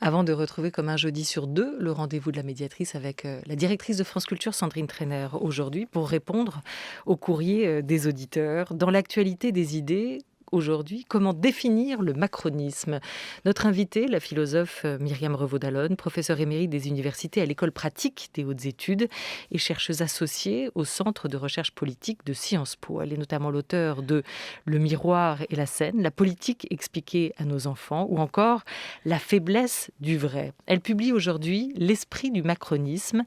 Avant de retrouver comme un jeudi sur deux le rendez-vous de la médiatrice avec la directrice de France Culture, Sandrine Trainer, aujourd'hui, pour répondre au courrier des auditeurs. Dans l'actualité des idées, aujourd'hui, comment définir le macronisme? Notre invitée, la philosophe Myriam Revaud-Dallon, professeure émérite des universités à l'école pratique des hautes études et chercheuse associée au Centre de recherche politique de Sciences Po. Elle est notamment l'auteure de Le miroir et la scène, la politique expliquée à nos enfants, ou encore La faiblesse du vrai. Elle publie aujourd'hui L'esprit du macronisme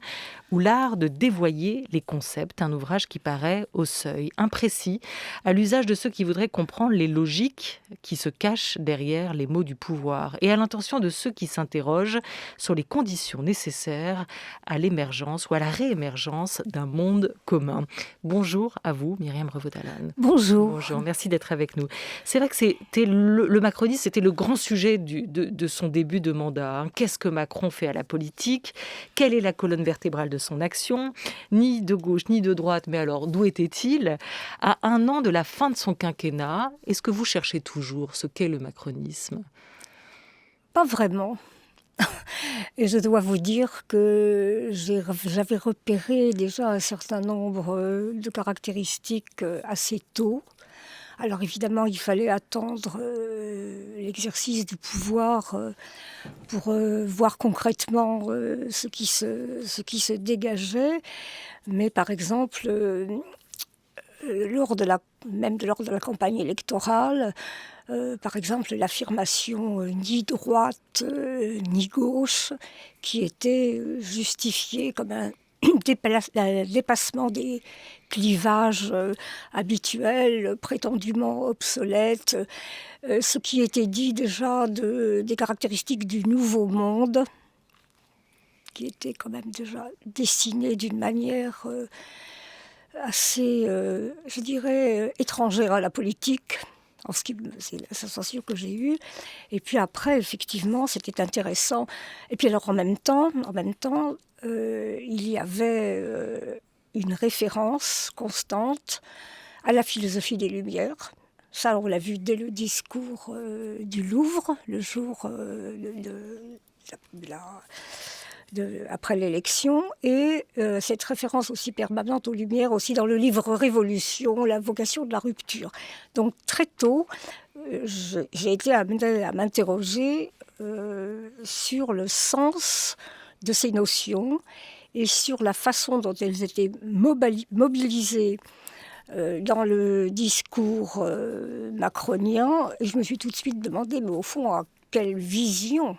ou l'art de dévoyer les concepts, un ouvrage qui paraît au seuil, imprécis, à l'usage de ceux qui voudraient comprendre les logiques qui se cachent derrière les mots du pouvoir et à l'intention de ceux qui s'interrogent sur les conditions nécessaires à l'émergence ou à la réémergence d'un monde commun. Bonjour à vous, Myriam Revaud-Dallon. Bonjour. Bonjour, merci d'être avec nous. C'est vrai que c'était le macronisme, c'était le grand sujet de son début de mandat. Qu'est-ce que Macron fait à la politique? Quelle est la colonne vertébrale de son action? Ni de gauche, ni de droite, mais alors d'où était-il? À un an de la fin de son quinquennat, est-ce que vous cherchez toujours ce qu'est le macronisme? Pas vraiment. Et je dois vous dire que j'avais repéré déjà un certain nombre de caractéristiques assez tôt. Alors évidemment, il fallait attendre l'exercice du pouvoir pour voir concrètement ce qui se dégageait. Mais par exemple, lors de la campagne électorale, par exemple l'affirmation ni droite ni gauche, qui était justifiée comme un dépassement des clivages habituels, prétendument obsolètes, ce qui était dit déjà des caractéristiques du nouveau monde, qui était quand même déjà dessiné d'une manière assez, je dirais, étrangère à la politique. C'est la sensation que j'ai eue. Et puis après, effectivement, c'était intéressant. Et puis alors en même temps, il y avait une référence constante à la philosophie des Lumières. Ça, on l'a vu dès le discours du Louvre, le jour après l'élection, et cette référence aussi permanente aux Lumières, aussi dans le livre Révolution, la vocation de la rupture. Donc très tôt, j'ai été amenée à m'interroger sur le sens de ces notions et sur la façon dont elles étaient mobilisées dans le discours macronien. Et je me suis tout de suite demandé, mais au fond, à quelle vision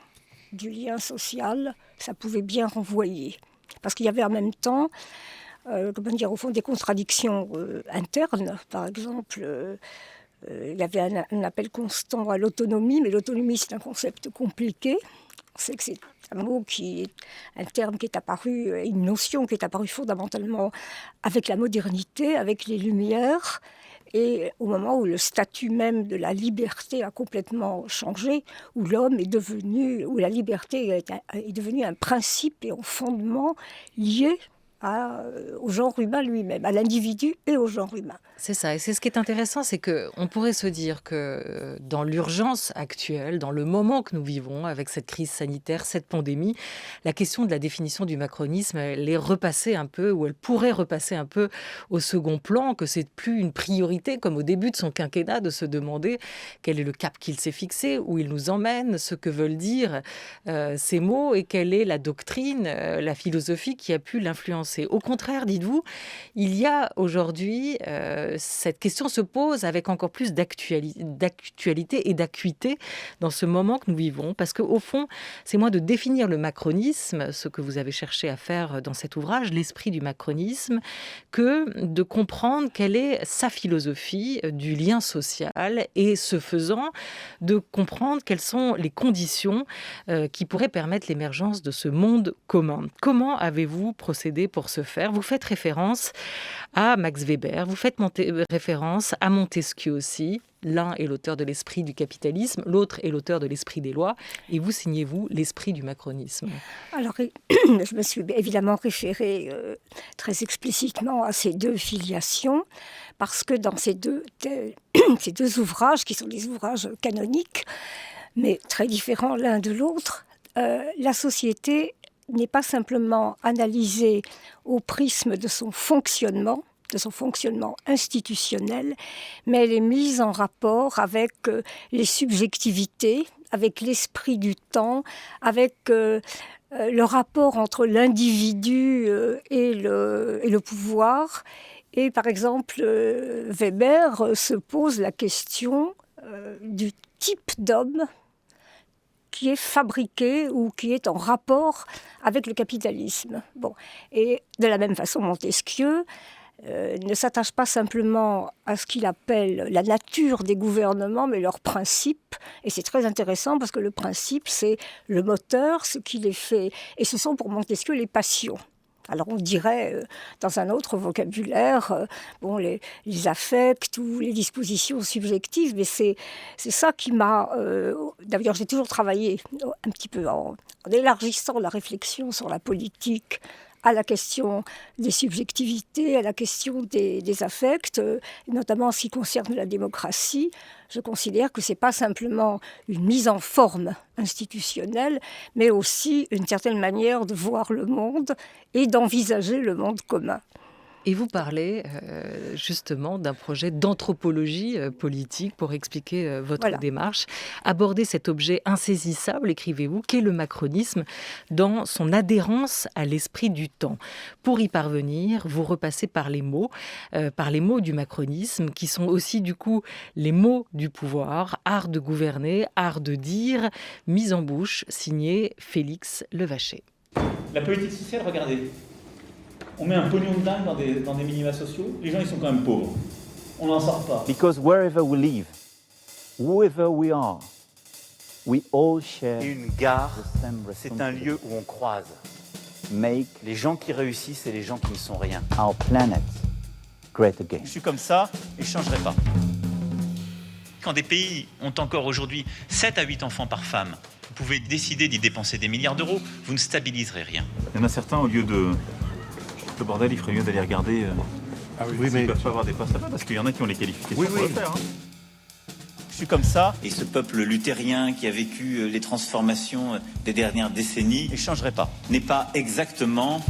du lien social ça pouvait bien renvoyer. Parce qu'il y avait en même temps, au fond, des contradictions internes. Par exemple, il y avait un appel constant à l'autonomie, mais l'autonomie, c'est un concept compliqué. On sait que c'est un terme qui est apparu, une notion qui est apparue fondamentalement avec la modernité, avec les Lumières, et au moment où le statut même de la liberté a complètement changé, où où la liberté est devenue un principe et un fondement lié au genre humain lui-même, à l'individu et au genre humain. C'est ça, et c'est ce qui est intéressant, c'est qu'on pourrait se dire que dans l'urgence actuelle, dans le moment que nous vivons, avec cette crise sanitaire, cette pandémie, la question de la définition du macronisme, elle est repassée un peu, ou elle pourrait repasser un peu au second plan, que c'est plus une priorité, comme au début de son quinquennat, de se demander quel est le cap qu'il s'est fixé, où il nous emmène, ce que veulent dire ces mots, et quelle est la doctrine, la philosophie qui a pu l'influencer. Au contraire, dites-vous, il y a aujourd'hui... cette question se pose avec encore plus d'actualité et d'acuité dans ce moment que nous vivons, parce qu'au fond, c'est moins de définir le macronisme, ce que vous avez cherché à faire dans cet ouvrage, l'esprit du macronisme, que de comprendre quelle est sa philosophie du lien social, et ce faisant, de comprendre quelles sont les conditions qui pourraient permettre l'émergence de ce monde commun. Comment avez-vous procédé pour pour ce faire. Vous faites référence à Max Weber, vous faites référence à Montesquieu aussi. L'un est l'auteur de l'esprit du capitalisme, l'autre est l'auteur de l'esprit des lois, et vous signez, vous, l'esprit du macronisme. Alors, je me suis évidemment référée très explicitement à ces deux filiations, parce que dans ces deux ouvrages, qui sont des ouvrages canoniques, mais très différents l'un de l'autre, la société n'est pas simplement analysée au prisme de son fonctionnement institutionnel, mais elle est mise en rapport avec les subjectivités, avec l'esprit du temps, avec le rapport entre l'individu et le pouvoir. Et par exemple, Weber se pose la question du type d'homme qui est fabriqué ou qui est en rapport avec le capitalisme. Bon. Et de la même façon, Montesquieu ne s'attache pas simplement à ce qu'il appelle la nature des gouvernements, mais leurs principes. Et c'est très intéressant parce que le principe, c'est le moteur, ce qui les fait. Et ce sont pour Montesquieu les passions. Alors on dirait, dans un autre vocabulaire, les affects ou les dispositions subjectives, mais c'est ça qui m'a... D'ailleurs, j'ai toujours travaillé un petit peu en élargissant la réflexion sur la politique à la question des subjectivités, à la question des affects, notamment en ce qui concerne la démocratie. Je considère que ce n'est pas simplement une mise en forme institutionnelle, mais aussi une certaine manière de voir le monde et d'envisager le monde commun. Et vous parlez justement d'un projet d'anthropologie politique pour expliquer votre démarche. Aborder cet objet insaisissable, écrivez-vous, qu'est le macronisme, dans son adhérence à l'esprit du temps. Pour y parvenir, vous repassez par les mots du macronisme, qui sont aussi du coup les mots du pouvoir, art de gouverner, art de dire, mise en bouche, signé Félix Levaché. La politique sociale, regardez. On met un pognon de dingue dans des minima sociaux, les gens ils sont quand même pauvres. On n'en sort pas. Because wherever we live, whoever we are, we all share. Et une gare, the same c'est un lieu où on croise. Make Les gens qui réussissent et les gens qui ne sont rien. our planet great again. Je suis comme ça et je ne changerai pas. Quand des pays ont encore aujourd'hui 7 à 8 enfants par femme, vous pouvez décider d'y dépenser des milliards d'euros, vous ne stabiliserez rien. Il y en a certains, au lieu de... Le bordel, il ferait mieux d'aller regarder s'ils ne peuvent pas avoir des postes là-bas, parce qu'il y en a qui ont les qualifications pour le faire. Hein. Je suis comme ça. Et ce peuple luthérien qui a vécu les transformations des dernières décennies, et je ne changerai pas, n'est pas exactement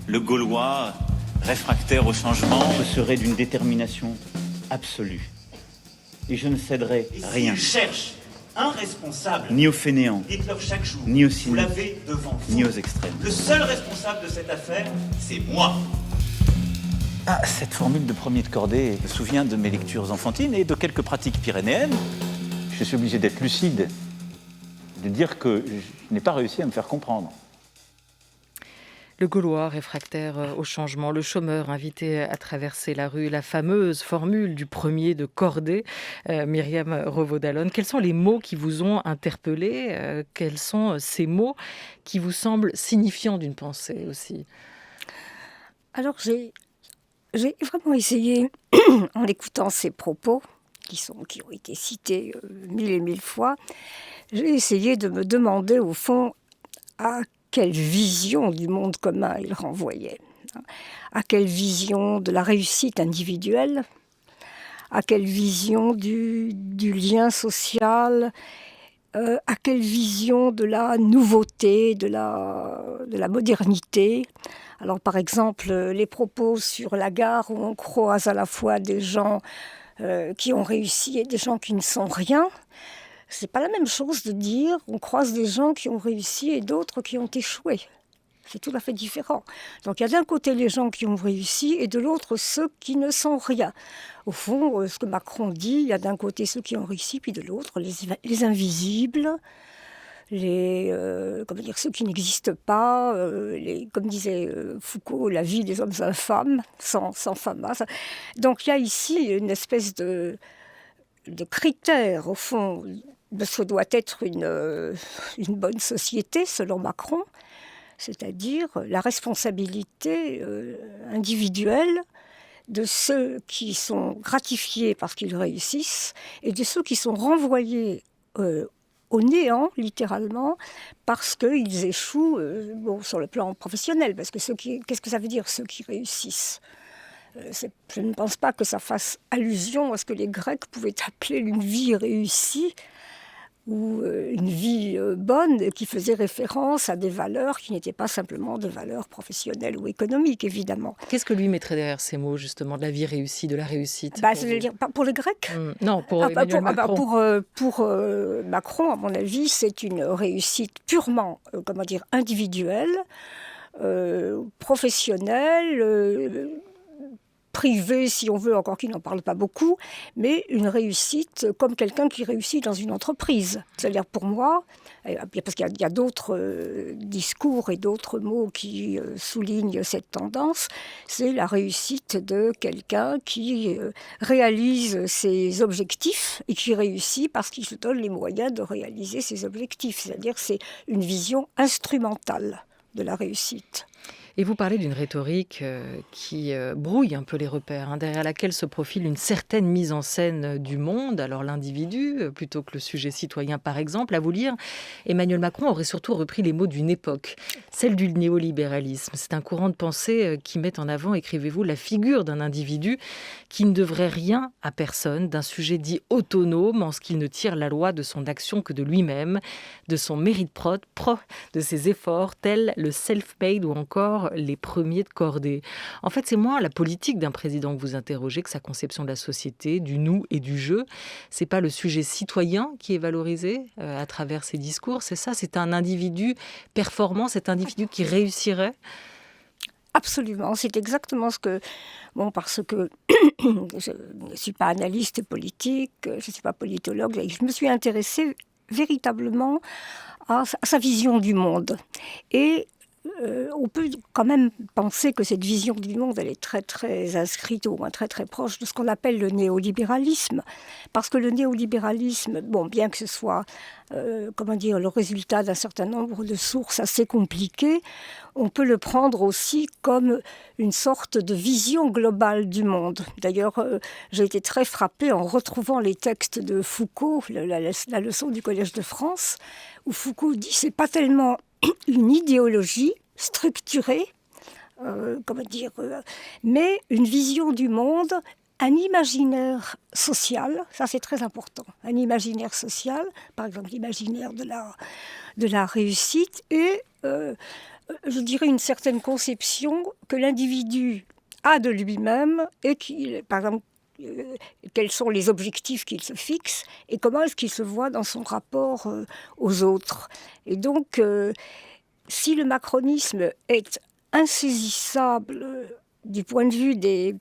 le Gaulois réfractaire au changement. Je serai d'une détermination absolue. Et je ne céderai rien. Je cherche un responsable, Ni aux fainéants, dites-leur chaque jour, ni aux vous cyniques, l'avez devant vous. ni aux extrêmes. Le seul responsable de cette affaire, c'est moi. Ah, cette formule de premier de cordée Je me souviens de mes lectures enfantines et de quelques pratiques pyrénéennes. Je suis obligé d'être lucide, de dire que je n'ai pas réussi à me faire comprendre. Le Gaulois réfractaire au changement, le chômeur invité à traverser la rue, la fameuse formule du premier de cordée, Myriam Revaud-Dallon. Quels sont les mots qui vous ont interpellé ? Quels sont ces mots qui vous semblent signifiants d'une pensée aussi ? Alors j'ai vraiment essayé, en écoutant ces propos, qui ont été cités mille et mille fois, j'ai essayé de me demander au fond à quelle vision du monde commun il renvoyait, à quelle vision de la réussite individuelle, à quelle vision du lien social, à quelle vision de la nouveauté, de la modernité. Alors par exemple, les propos sur la gare où on croise à la fois des gens qui ont réussi et des gens qui ne sont rien. C'est pas la même chose de dire on croise des gens qui ont réussi et d'autres qui ont échoué. C'est tout à fait différent. Donc il y a d'un côté les gens qui ont réussi et de l'autre ceux qui ne sont rien. Au fond, ce que Macron dit, il y a d'un côté ceux qui ont réussi, puis de l'autre les invisibles, ceux qui n'existent pas, comme disait Foucault, la vie des hommes infâmes, sans fama. Donc il y a ici une espèce de critères, au fond, de ce que doit être une bonne société, selon Macron, c'est-à-dire la responsabilité individuelle de ceux qui sont gratifiés parce qu'ils réussissent et de ceux qui sont renvoyés au néant, littéralement, parce qu'ils échouent sur le plan professionnel. Parce que qu'est-ce que ça veut dire, ceux qui réussissent ? Je ne pense pas que ça fasse allusion à ce que les Grecs pouvaient appeler une vie réussie ou une vie bonne, qui faisait référence à des valeurs qui n'étaient pas simplement de valeurs professionnelles ou économiques, évidemment. Qu'est-ce que lui mettrait derrière ces mots, justement, de la vie réussie, de la réussite? C'est-à-dire, pour les Grecs Non, pour Emmanuel Macron. Pour Macron, à mon avis, c'est une réussite purement individuelle, professionnelle, privée, si on veut, encore qu'il n'en parle pas beaucoup, mais une réussite comme quelqu'un qui réussit dans une entreprise. C'est-à-dire, pour moi, parce qu'il y a d'autres discours et d'autres mots qui soulignent cette tendance, c'est la réussite de quelqu'un qui réalise ses objectifs et qui réussit parce qu'il se donne les moyens de réaliser ses objectifs. C'est-à-dire, c'est une vision instrumentale de la réussite. Et vous parlez d'une rhétorique qui brouille un peu les repères, derrière laquelle se profile une certaine mise en scène du monde, alors l'individu, plutôt que le sujet citoyen par exemple. À vous lire, Emmanuel Macron aurait surtout repris les mots d'une époque, celle du néolibéralisme. C'est un courant de pensée qui met en avant, écrivez-vous, la figure d'un individu qui ne devrait rien à personne, d'un sujet dit autonome en ce qu'il ne tire la loi de son action que de lui-même, de son mérite propre, de ses efforts, tels le self-made ou encore les premiers de cordée. En fait, c'est moins la politique d'un président que vous interrogez que sa conception de la société, du nous et du je. C'est pas le sujet citoyen qui est valorisé à travers ses discours, c'est ça? C'est un individu performant, cet individu qui réussirait? Absolument, c'est exactement ce que... parce que je ne suis pas analyste politique, je ne suis pas politologue, je me suis intéressée véritablement à sa vision du monde. Et on peut quand même penser que cette vision du monde, elle est très très inscrite, au moins très très proche de ce qu'on appelle le néolibéralisme. Parce que le néolibéralisme, bien que ce soit le résultat d'un certain nombre de sources assez compliquées, on peut le prendre aussi comme une sorte de vision globale du monde. D'ailleurs, j'ai été très frappée en retrouvant les textes de Foucault, la leçon du Collège de France, où Foucault dit que ce n'est pas tellement une idéologie structurée, mais une vision du monde, un imaginaire social, ça c'est très important, un imaginaire social, par exemple l'imaginaire de la réussite, et je dirais une certaine conception que l'individu a de lui-même, et par exemple, quels sont les objectifs qu'il se fixe et comment est-ce qu'il se voit dans son rapport aux autres. Et donc, si le macronisme est insaisissable du point de vue des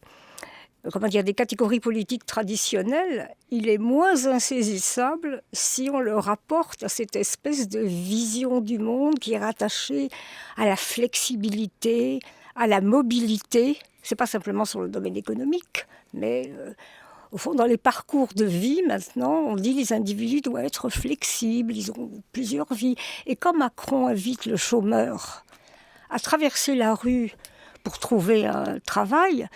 catégories politiques traditionnelles, il est moins insaisissable si on le rapporte à cette espèce de vision du monde qui est rattachée à la flexibilité, à la mobilité. C'est pas simplement sur le domaine économique, mais au fond, dans les parcours de vie, maintenant, on dit que les individus doivent être flexibles, ils ont plusieurs vies. Et quand Macron invite le chômeur à traverser la rue pour trouver un travail,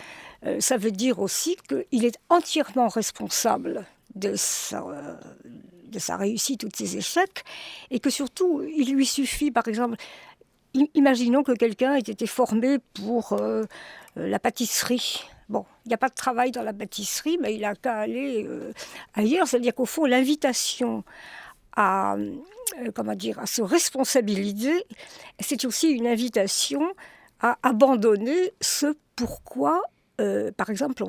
ça veut dire aussi qu'il est entièrement responsable de sa réussite ou de ses échecs, et que surtout, il lui suffit, par exemple, imaginons que quelqu'un ait été formé pour la pâtisserie. Il n'y a pas de travail dans la pâtisserie, mais il n'a qu'à aller ailleurs. C'est-à-dire qu'au fond, l'invitation à se responsabiliser, c'est aussi une invitation à abandonner ce pourquoi, par exemple,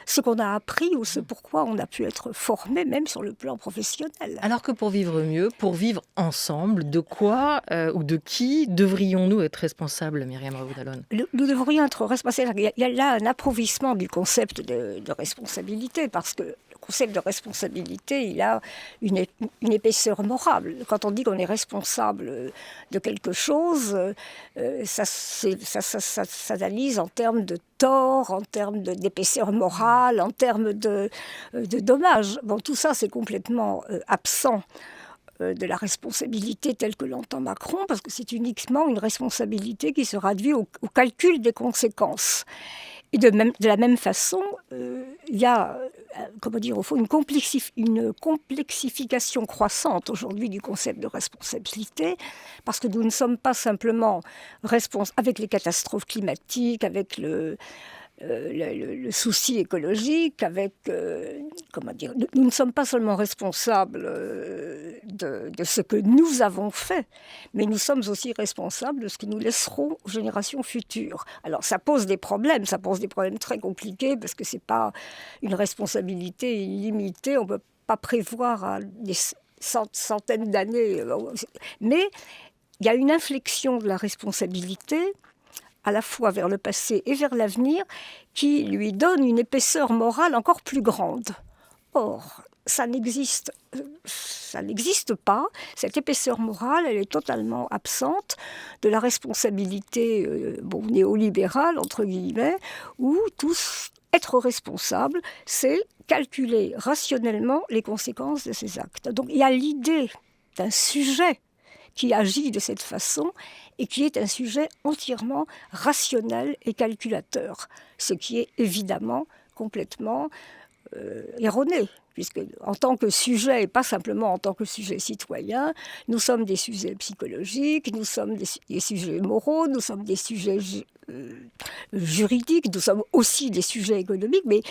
ce qu'on a appris ou ce pourquoi on a pu être formé, même sur le plan professionnel. Alors que pour vivre mieux, pour vivre ensemble, de quoi ou de qui devrions-nous être responsables, Myriam Raoult-Dallon ? Nous devrions être responsables. Il y a là un appauvrissement du concept de responsabilité, parce que le concept de responsabilité, il a une épaisseur morale. Quand on dit qu'on est responsable de quelque chose, ça s'analyse en termes de tort, en termes d'épaisseur morale, en termes de dommages. Tout ça, c'est complètement absent de la responsabilité telle que l'entend Macron, parce que c'est uniquement une responsabilité qui se réduit au calcul des conséquences. Et de la même façon, il y a, au fond, une complexification croissante aujourd'hui du concept de responsabilité, parce que nous ne sommes pas simplement responsables avec les catastrophes climatiques, avec le souci écologique, nous ne sommes pas seulement responsables de ce que nous avons fait, mais nous sommes aussi responsables de ce que nous laisserons aux générations futures. Alors ça pose des problèmes très compliqués, parce que c'est pas une responsabilité illimitée, on peut pas prévoir à des centaines d'années, mais il y a une inflexion de la responsabilité à la fois vers le passé et vers l'avenir, qui lui donne une épaisseur morale encore plus grande. Or, ça n'existe pas. Cette épaisseur morale, elle est totalement absente de la responsabilité néolibérale, entre guillemets, où être responsable, c'est calculer rationnellement les conséquences de ses actes. Donc il y a l'idée d'un sujet qui agit de cette façon et qui est un sujet entièrement rationnel et calculateur, ce qui est évidemment complètement erroné, puisque en tant que sujet, et pas simplement en tant que sujet citoyen, nous sommes des sujets psychologiques, nous sommes des sujets moraux, nous sommes des sujets juridiques, nous sommes aussi des sujets économiques, mais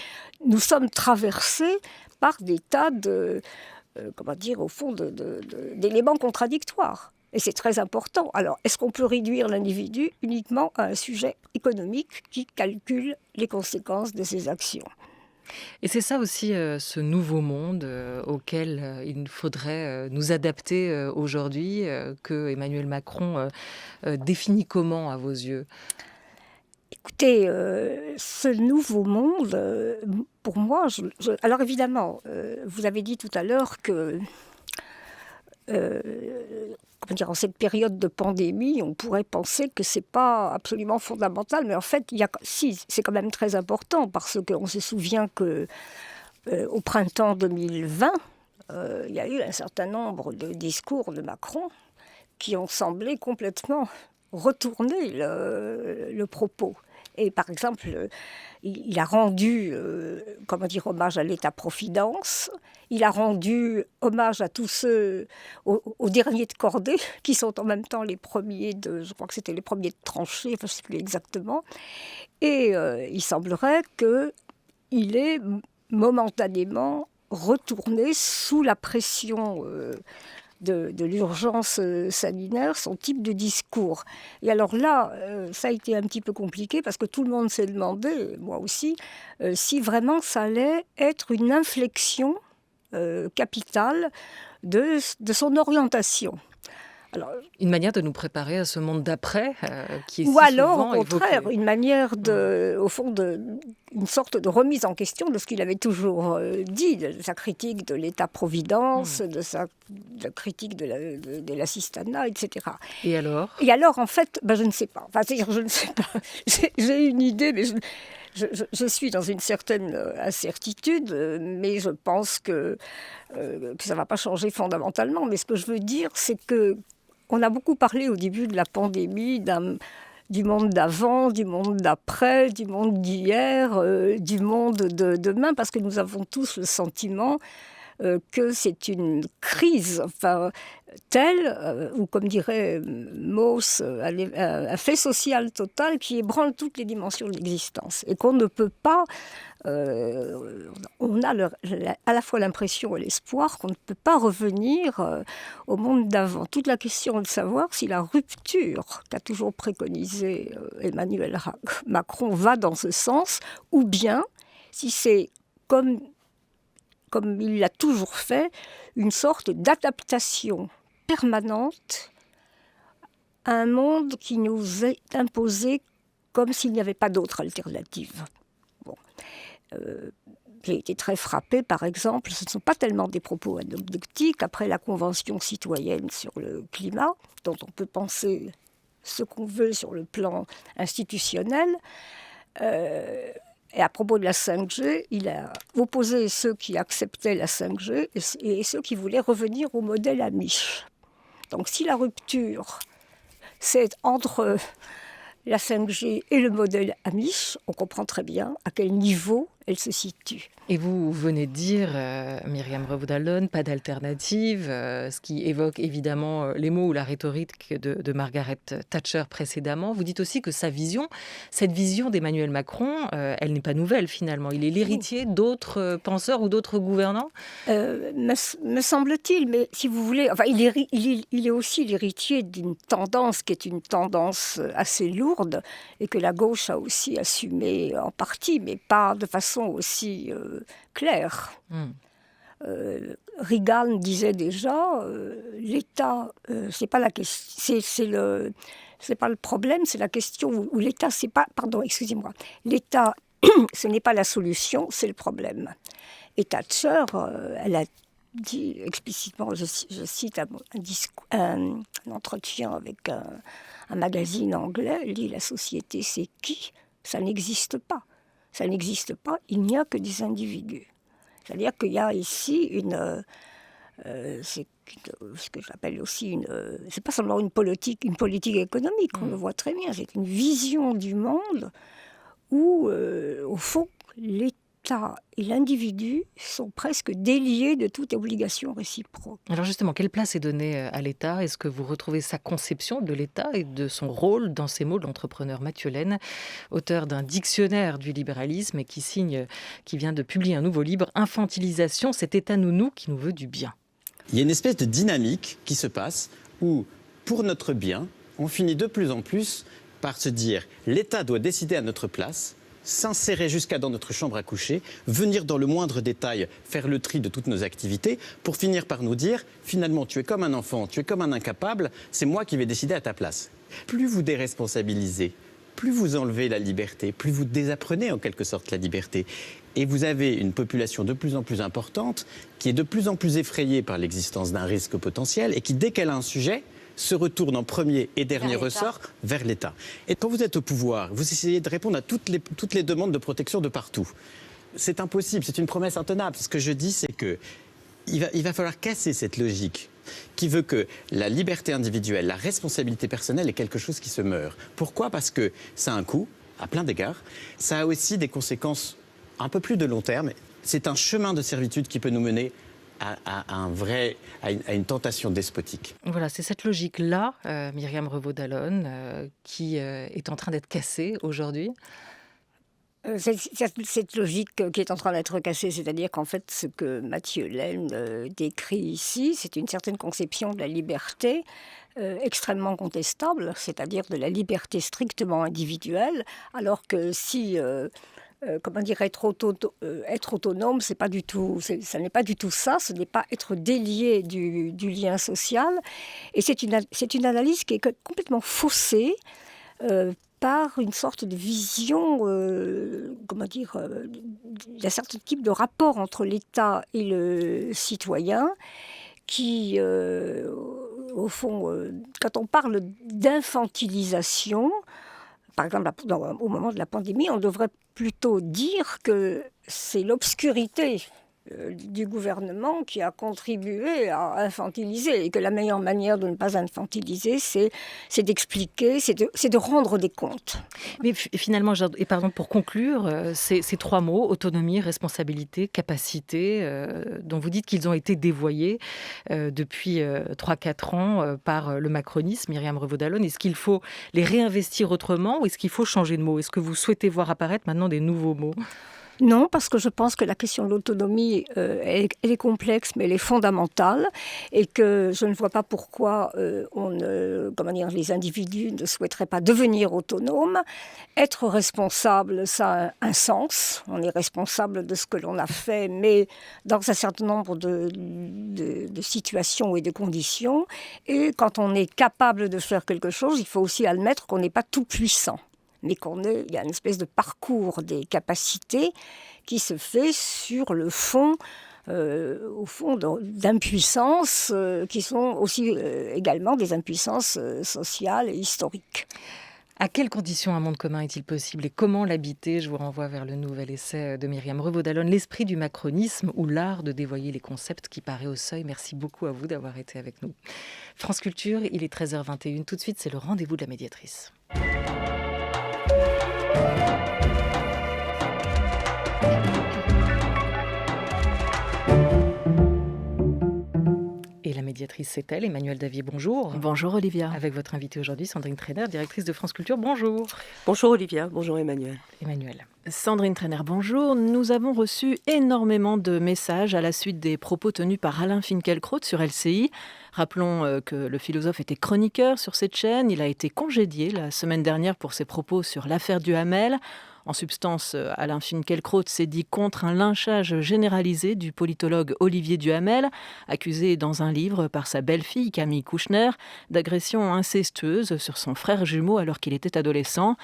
nous sommes traversés par des tas d'éléments contradictoires. Et c'est très important. Alors, est-ce qu'on peut réduire l'individu uniquement à un sujet économique qui calcule les conséquences de ses actions ? Et c'est ça aussi, ce nouveau monde auquel il faudrait nous adapter aujourd'hui, que Emmanuel Macron définit comment à vos yeux ? Écoutez, ce nouveau monde, pour moi, alors évidemment, vous avez dit tout à l'heure que en cette période de pandémie, on pourrait penser que c'est pas absolument fondamental, mais en fait, c'est quand même très important, parce qu'on se souvient que au printemps 2020, il y a eu un certain nombre de discours de Macron qui ont semblé complètement retourner le propos. Et par exemple, il a rendu hommage à l'État-providence, il a rendu hommage à tous ceux, aux derniers de cordée, qui sont en même temps les premiers je crois que c'était les premiers de tranchée, je ne sais plus exactement. Et il semblerait qu'il est momentanément retourné sous la pression de l'urgence sanitaire, son type de discours. Et alors là, ça a été un petit peu compliqué, parce que tout le monde s'est demandé, moi aussi, si vraiment ça allait être une inflexion capitale de son orientation. Alors, une manière de nous préparer à ce monde d'après, qui est ou si alors, souvent au contraire, évoqué. une manière une sorte de remise en question de ce qu'il avait toujours dit, de sa critique de l'État-providence, de sa critique de l'assistanat, etc. Et alors ? Et alors, en fait, je ne sais pas. Enfin, c'est-à-dire, je ne sais pas. J'ai une idée, mais je suis dans une certaine incertitude, mais je pense que ça ne va pas changer fondamentalement. Mais ce que je veux dire, c'est que on a beaucoup parlé au début de la pandémie du monde d'avant, du monde d'après, du monde d'hier, du monde de demain, parce que nous avons tous le sentiment que c'est une crise telle, ou comme dirait Mauss, un fait social total qui ébranle toutes les dimensions de l'existence. Et qu'on ne peut pas... on a à la fois l'impression et l'espoir qu'on ne peut pas revenir au monde d'avant. Toute la question est de savoir si la rupture qu'a toujours préconisée Emmanuel Macron va dans ce sens, ou bien si c'est comme il l'a toujours fait, une sorte d'adaptation permanente à un monde qui nous est imposé comme s'il n'y avait pas d'autre alternative. Bon. J'ai été très frappée, par exemple, ce ne sont pas tellement des propos anecdotiques, après la Convention citoyenne sur le climat, dont on peut penser ce qu'on veut sur le plan institutionnel, Et à propos de la 5G, il a opposé ceux qui acceptaient la 5G et ceux qui voulaient revenir au modèle Amish. Donc si la rupture, c'est entre la 5G et le modèle Amish, on comprend très bien à quel niveau elle se situe. Et vous venez de dire, Myriam Revaud-Dallon, pas d'alternative, ce qui évoque évidemment les mots ou la rhétorique de Margaret Thatcher précédemment. Vous dites aussi que cette vision d'Emmanuel Macron, elle n'est pas nouvelle finalement. Il est l'héritier d'autres penseurs ou d'autres gouvernants Me semble-t-il, mais si vous voulez, enfin, il est aussi l'héritier d'une tendance qui est une tendance assez lourde et que la gauche a aussi assumée en partie, mais pas de façon aussi claire. Reagan disait déjà, l'État, c'est pas la question, c'est pas le problème, c'est la question où l'État, c'est pas, pardon, excusez-moi, l'État, ce n'est pas la solution, c'est le problème. Et Thatcher, elle a dit explicitement, je cite un entretien avec un magazine anglais, elle dit « La société, c'est qui ? Ça n'existe pas. Ça n'existe pas, il n'y a que des individus. » C'est-à-dire qu'il y a ici ce que j'appelle aussi c'est pas seulement une politique économique, on le voit très bien, c'est une vision du monde où, au fond, l'État et l'individu sont presque déliés de toute obligation réciproque. Alors justement, quelle place est donnée à l'État ? Est-ce que vous retrouvez sa conception de l'État et de son rôle dans ces mots de l'entrepreneur Mathieu Laine, auteur d'un dictionnaire du libéralisme et qui vient de publier un nouveau livre, Infantilisation, cet État nounou qui nous veut du bien. Il y a une espèce de dynamique qui se passe où, pour notre bien, on finit de plus en plus par se dire l'État doit décider à notre place, s'insérer jusqu'à dans notre chambre à coucher, venir dans le moindre détail faire le tri de toutes nos activités, pour finir par nous dire finalement tu es comme un enfant, tu es comme un incapable, c'est moi qui vais décider à ta place. Plus vous déresponsabilisez, plus vous enlevez la liberté, plus vous désapprenez en quelque sorte la liberté. Et vous avez une population de plus en plus importante qui est de plus en plus effrayée par l'existence d'un risque potentiel et qui, dès qu'elle a un sujet, se retourne en premier et dernier ressort vers l'État. Et quand vous êtes au pouvoir, vous essayez de répondre à toutes les demandes de protection de partout. C'est impossible, c'est une promesse intenable. Ce que je dis, c'est qu'il va falloir casser cette logique qui veut que la liberté individuelle, la responsabilité personnelle est quelque chose qui se meurt. Pourquoi ? Parce que ça a un coût, à plein d'égards. Ça a aussi des conséquences un peu plus de long terme. C'est un chemin de servitude qui peut nous mener à une tentation despotique. Voilà, c'est cette logique-là, Myriam Revaud-Dallon, qui est en train d'être cassée aujourd'hui. Cette logique qui est en train d'être cassée, c'est-à-dire qu'en fait, ce que Mathieu Laine décrit ici, c'est une certaine conception de la liberté extrêmement contestable, c'est-à-dire de la liberté strictement individuelle, alors que si... comment dire, être autonome, ça n'est pas du tout ça, ce n'est pas être délié du lien social. Et c'est une analyse qui est complètement faussée par une sorte de vision, d'un certain type de rapport entre l'État et le citoyen qui, au fond, quand on parle d'infantilisation, par exemple, au moment de la pandémie, on devrait plutôt dire que c'est l'obscurité du gouvernement qui a contribué à infantiliser et que la meilleure manière de ne pas infantiliser, c'est d'expliquer, c'est de rendre des comptes. Mais finalement, et pardon, pour conclure, ces trois mots, autonomie, responsabilité, capacité, dont vous dites qu'ils ont été dévoyés depuis 3-4 ans par le macronisme, Myriam Revaud-Dallon, est-ce qu'il faut les réinvestir autrement ou est-ce qu'il faut changer de mots ? Est-ce que vous souhaitez voir apparaître maintenant des nouveaux mots ? Non, parce que je pense que la question de l'autonomie, elle est complexe, mais elle est fondamentale, et que je ne vois pas pourquoi les individus ne souhaiteraient pas devenir autonomes. Être responsable, ça a un sens. On est responsable de ce que l'on a fait, mais dans un certain nombre de situations et de conditions. Et quand on est capable de faire quelque chose, il faut aussi admettre qu'on n'est pas tout puissant, mais il y a une espèce de parcours des capacités qui se fait sur le fond, au fond d'impuissances qui sont aussi également des impuissances sociales et historiques. À quelles conditions un monde commun est-il possible et comment l'habiter? Je vous renvoie vers le nouvel essai de Myriam Revaud-Dallon, L'esprit du macronisme ou l'art de dévoyer les concepts qui paraît au seuil. Merci beaucoup à vous d'avoir été avec nous. France Culture, il est 13h21. Tout de suite, c'est le rendez-vous de la médiatrice. Et la médiatrice, c'est elle, Emmanuelle Davier, bonjour. Bonjour Olivia. Avec votre invitée aujourd'hui, Sandrine Trainer, directrice de France Culture, bonjour. Bonjour Olivia, bonjour Emmanuel. Emmanuelle. Sandrine Trainer, bonjour. Nous avons reçu énormément de messages à la suite des propos tenus par Alain Finkielkraut sur LCI. Rappelons que le philosophe était chroniqueur sur cette chaîne. Il a été congédié la semaine dernière pour ses propos sur l'affaire Duhamel. En substance, Alain Finkielkraut s'est dit contre un lynchage généralisé du politologue Olivier Duhamel, accusé dans un livre par sa belle-fille Camille Kouchner d'agression incestueuse sur son frère jumeau alors qu'il était adolescent.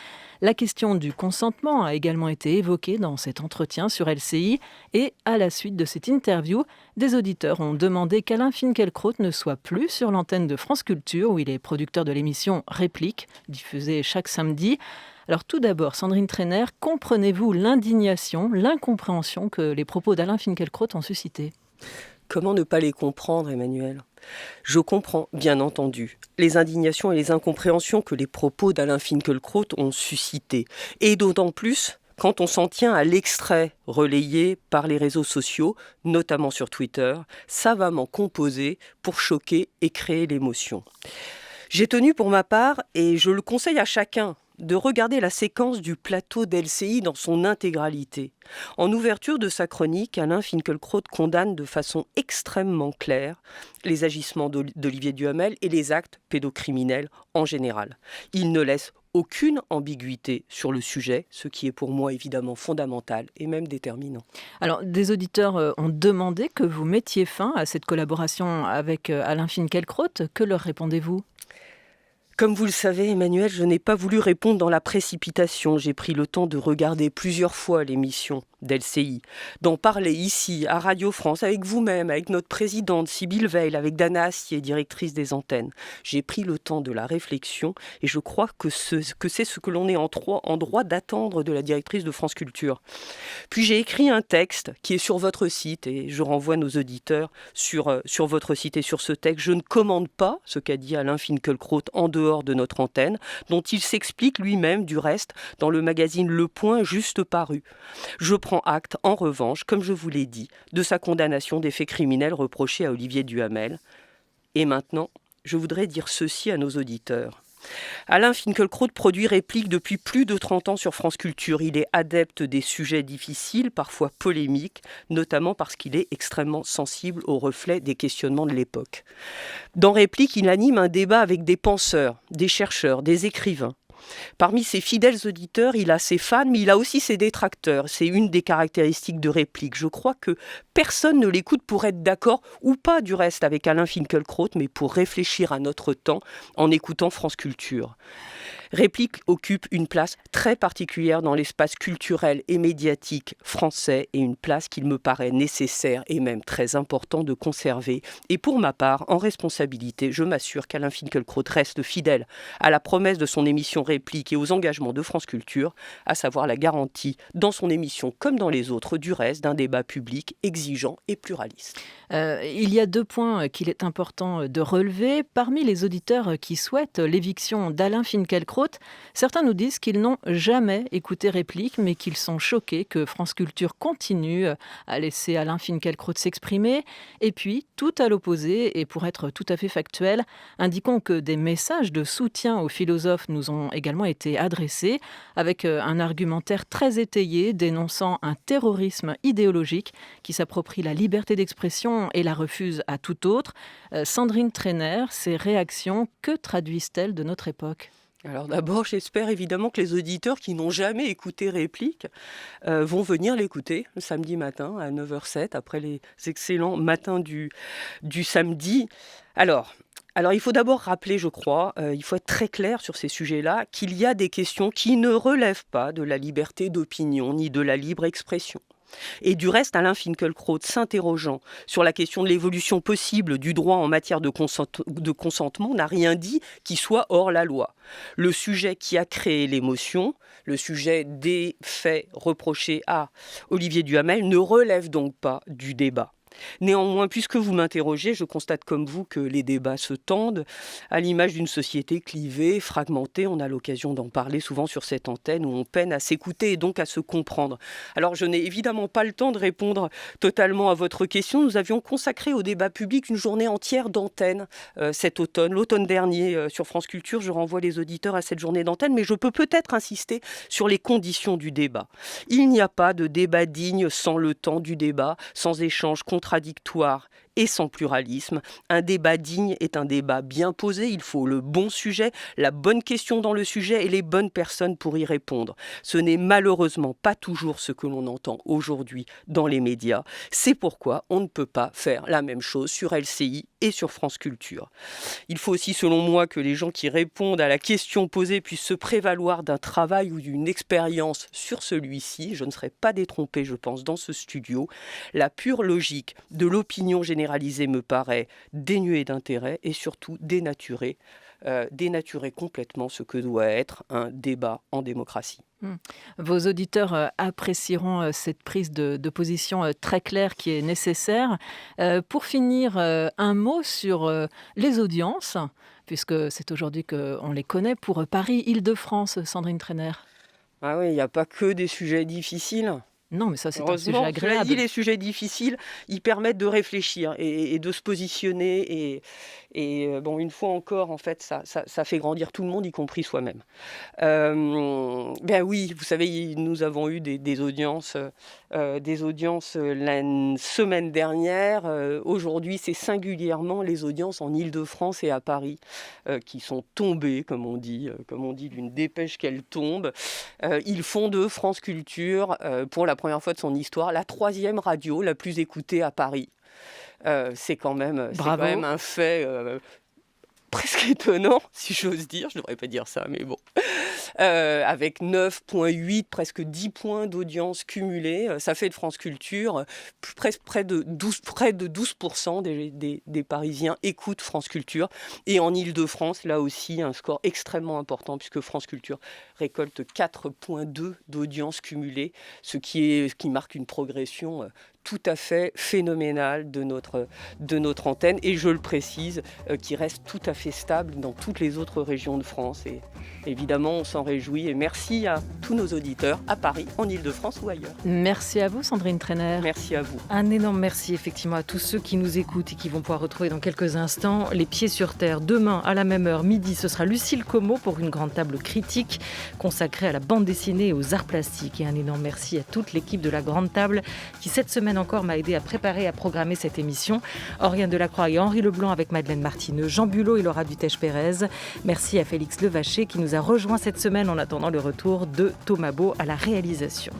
La question du consentement a également été évoquée dans cet entretien sur LCI et à la suite de cette interview, des auditeurs ont demandé qu'Alain Finkielkraut ne soit plus sur l'antenne de France Culture où il est producteur de l'émission Réplique, diffusée chaque samedi. Alors tout d'abord, Sandrine Trainer, comprenez-vous l'indignation, l'incompréhension que les propos d'Alain Finkielkraut ont suscité ? Comment ne pas les comprendre, Emmanuel ? Je comprends, bien entendu, les indignations et les incompréhensions que les propos d'Alain Finkielkraut ont suscitées. Et d'autant plus quand on s'en tient à l'extrait relayé par les réseaux sociaux, notamment sur Twitter, savamment composé pour choquer et créer l'émotion. J'ai tenu pour ma part, et je le conseille à chacun, de regarder la séquence du plateau d'LCI dans son intégralité. En ouverture de sa chronique, Alain Finkielkraut condamne de façon extrêmement claire les agissements d'Olivier Duhamel et les actes pédocriminels en général. Il ne laisse aucune ambiguïté sur le sujet, ce qui est pour moi évidemment fondamental et même déterminant. Alors, des auditeurs ont demandé que vous mettiez fin à cette collaboration avec Alain Finkielkraut. Que leur répondez-vous ? Comme vous le savez, Emmanuel, je n'ai pas voulu répondre dans la précipitation. J'ai pris le temps de regarder plusieurs fois l'émission d'LCI, d'en parler ici, à Radio France, avec vous-même, avec notre présidente Sybille Veil, avec Dana Astier, directrice des antennes. J'ai pris le temps de la réflexion et je crois que c'est ce que l'on est en droit d'attendre de la directrice de France Culture. Puis j'ai écrit un texte qui est sur votre site et je renvoie nos auditeurs sur votre site et sur ce texte. Je ne commande pas ce qu'a dit Alain Finkielkraut en dehors de notre antenne, dont il s'explique lui-même du reste dans le magazine Le Point juste paru. Je prend acte, en revanche, comme je vous l'ai dit, de sa condamnation des faits criminels reprochés à Olivier Duhamel. Et maintenant, je voudrais dire ceci à nos auditeurs. Alain Finkielkraut produit Réplique depuis plus de 30 ans sur France Culture. Il est adepte des sujets difficiles, parfois polémiques, notamment parce qu'il est extrêmement sensible au reflet des questionnements de l'époque. Dans Réplique, il anime un débat avec des penseurs, des chercheurs, des écrivains. Parmi ses fidèles auditeurs, il a ses fans, mais il a aussi ses détracteurs. C'est une des caractéristiques de Réplique. Je crois que personne ne l'écoute pour être d'accord, ou pas du reste, avec Alain Finkielkraut, mais pour réfléchir à notre temps en écoutant France Culture. Réplique occupe une place très particulière dans l'espace culturel et médiatique français et une place qu'il me paraît nécessaire et même très important de conserver. Et pour ma part, en responsabilité, je m'assure qu'Alain Finkielkraut reste fidèle à la promesse de son émission Réplique et aux engagements de France Culture, à savoir la garantie dans son émission comme dans les autres du reste d'un débat public exigeant et pluraliste. Il y a 2 points qu'il est important de relever. Parmi les auditeurs qui souhaitent l'éviction d'Alain Finkielkraut, certains nous disent qu'ils n'ont jamais écouté Réplique, mais qu'ils sont choqués que France Culture continue à laisser Alain Finkielkraut s'exprimer. Et puis, tout à l'opposé, et pour être tout à fait factuel, indiquons que des messages de soutien aux philosophes nous ont également été adressés, avec un argumentaire très étayé dénonçant un terrorisme idéologique qui s'approprie la liberté d'expression et la refuse à tout autre. Sandrine Trainer, ces réactions, que traduisent-elles de notre époque ? Alors d'abord, j'espère évidemment que les auditeurs qui n'ont jamais écouté Réplique vont venir l'écouter le samedi matin à 9h07, après les excellents matins du samedi. Alors, il faut d'abord rappeler, je crois, il faut être très clair sur ces sujets-là, qu'il y a des questions qui ne relèvent pas de la liberté d'opinion ni de la libre expression. Et du reste, Alain Finkielkraut, s'interrogeant sur la question de l'évolution possible du droit en matière de consentement, n'a rien dit qui soit hors la loi. Le sujet qui a créé l'émotion, le sujet des faits reprochés à Olivier Duhamel, ne relève donc pas du débat. Néanmoins, puisque vous m'interrogez, je constate comme vous que les débats se tendent à l'image d'une société clivée, fragmentée. On a l'occasion d'en parler souvent sur cette antenne où on peine à s'écouter et donc à se comprendre. Alors, je n'ai évidemment pas le temps de répondre totalement à votre question. Nous avions consacré au débat public une journée entière d'antenne cet automne, l'automne dernier sur France Culture. Je renvoie les auditeurs à cette journée d'antenne, mais je peux peut-être insister sur les conditions du débat. Il n'y a pas de débat digne sans le temps du débat, sans échange contradictoire et sans pluralisme. Un débat digne est un débat bien posé. Il faut le bon sujet, la bonne question dans le sujet et les bonnes personnes pour y répondre. Ce n'est malheureusement pas toujours ce que l'on entend aujourd'hui dans les médias. C'est pourquoi on ne peut pas faire la même chose sur LCI et sur France Culture. Il faut aussi, selon moi, que les gens qui répondent à la question posée puissent se prévaloir d'un travail ou d'une expérience sur celui-ci. Je ne serais pas détrompée, je pense, dans ce studio. La pure logique de l'opinion généralisée me paraît dénuée d'intérêt et surtout dénaturer complètement ce que doit être un débat en démocratie. Vos auditeurs apprécieront cette prise de position très claire qui est nécessaire. Pour finir, un mot sur les audiences, puisque c'est aujourd'hui qu'on les connaît, pour Paris-Île-de-France, Sandrine Trainer. Ah oui, il n'y a pas que des sujets difficiles. Non, mais ça, c'est un sujet agréable. Dit, les sujets difficiles, ils permettent de réfléchir et de se positionner. Et bon, une fois encore, en fait, ça fait grandir tout le monde, y compris soi-même. Ben oui, vous savez, nous avons eu des audiences la semaine dernière. Aujourd'hui, c'est singulièrement les audiences en Île-de-France et à Paris qui sont tombées, comme on dit d'une dépêche qu'elle tombe. Ils font de France Culture, pour la première fois de son histoire, la 3e radio la plus écoutée à Paris. C'est quand même un fait presque étonnant, si j'ose dire. Je ne devrais pas dire ça, mais bon. Avec 9,8, presque 10 points d'audience cumulés. Ça fait de France Culture, près de 12% des Parisiens écoutent France Culture. Et en Île-de-France, là aussi, un score extrêmement important, puisque France Culture récolte 4,2 d'audience cumulée, ce qui marque une progression tout à fait phénoménale de notre antenne, et je le précise, qui reste tout à fait stable dans toutes les autres régions de France. Et évidemment, on s'en réjouit, et merci à tous nos auditeurs à Paris, en Île-de-France ou ailleurs. Merci à vous, Sandrine Trainer. Merci à vous. Un énorme merci effectivement à tous ceux qui nous écoutent et qui vont pouvoir retrouver dans quelques instants Les Pieds sur Terre. Demain, à la même heure, midi, ce sera Lucille Como pour une grande table critique consacrée à la bande dessinée et aux arts plastiques. Et un énorme merci à toute l'équipe de la grande table qui, cette semaine encore, m'a aidé à préparer et à programmer cette émission. Oriane Delacroix et Henri Leblanc avec Madeleine Martineux, Jean Bulot et Laura Dutèche-Pérez. Merci à Félix Levaché qui nous a rejoint cette semaine en attendant le retour de Thomas Beau à la réalisation.